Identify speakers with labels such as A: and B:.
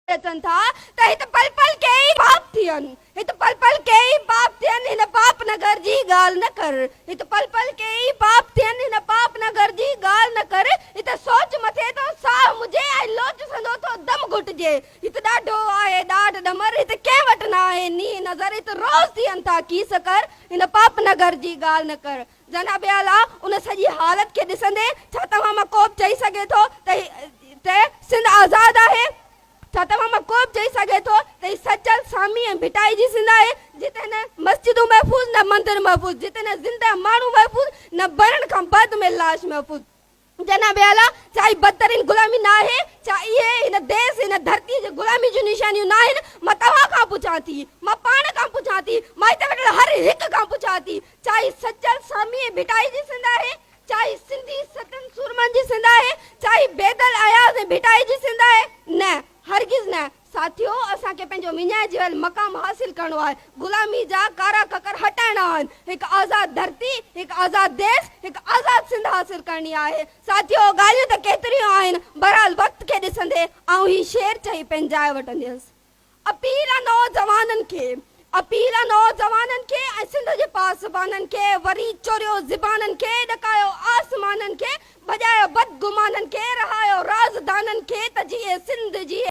A: अचनि था त हिते पल पल के ई पाप थियनि, हिते पल पल के ई पाप थियनि, हिन पाप नगर जी ॻाल्हि न कर, हिते पल पल के ई पाप थियनि, हिन पाप नगर जी ॻाल्हि न कर। हिते सोच मथे तो साह मुझे ऐं लोच संदो तो दम घुटिजे। हिते ॾाढो आहे ॾाढ ॾमर, हिते कंहिं वटि न आहे नी नज़र, हिते रोज़ थियनि था कीस कर, हिन पाप नगर जी ॻाल्हि न कर। जनाब आला उन सॼी हालत खे ॾिसंदे छा तव्हां मां को बि चई सघे थो त सिंध आज़ादु आहे? छा तव्हां मां को बि चई सघे थो त ही सचल सामी ऐं भिटाई जी सिंध आहे जिते न मस्जिदूं महफ़ूज़ न मंदिर महफ़ूज़, जिते न ज़िंदा माण्हू महफ़ूज़ न भरण खां बाद में लाश महफ़ूज़। जनाब आला छा बदतरीन गुलामी न आहे? छा इहे हिन देश हिन धरती जे गुलामी जूं निशानियूं न आहिनि? मां तव्हां खां पुछां थी, मां पाण खां पुछां थी, मां हिते वेठल हर हिक खां पुछां थी, छा ही सचल सामी ऐं भिटाई जी सिंध आहे? छा ही सिंधी सतन सूरमनि जी सिंध आहे? छा ही बेदल अयाज़ ऐं भिटाई जी सिंध आहे? न, हरगिज़ न। साथियो, असांखे पंहिंजो विञाइजी वियल मक़ाम हासिल करणो आहे, गुलामी जा कारा ककर हटाइणा आहिनि, हिकु आज़ाद धरती, हिकु आज़ाद देश, हिकु आज़ाद सिंध हासिल करणी आहे। साथियो, ॻाल्हियूं त केतिरियूं आहिनि, बहरहाल वक़्त खे ॾिसंदे आउं ही शेर चई पंहिंजाए वठंदसि। अपील आहे नौजवाननि खे, अपील आहे नौजवाननि खे ऐं सिंध जे पासबाननि खे, वरी चोरियो ज़िबाननि खे, ॾकायो आसमाननि खे, भॼायो बदगुमाननि खे, रहायो राज़दाननि खे त जीअं सिंध जी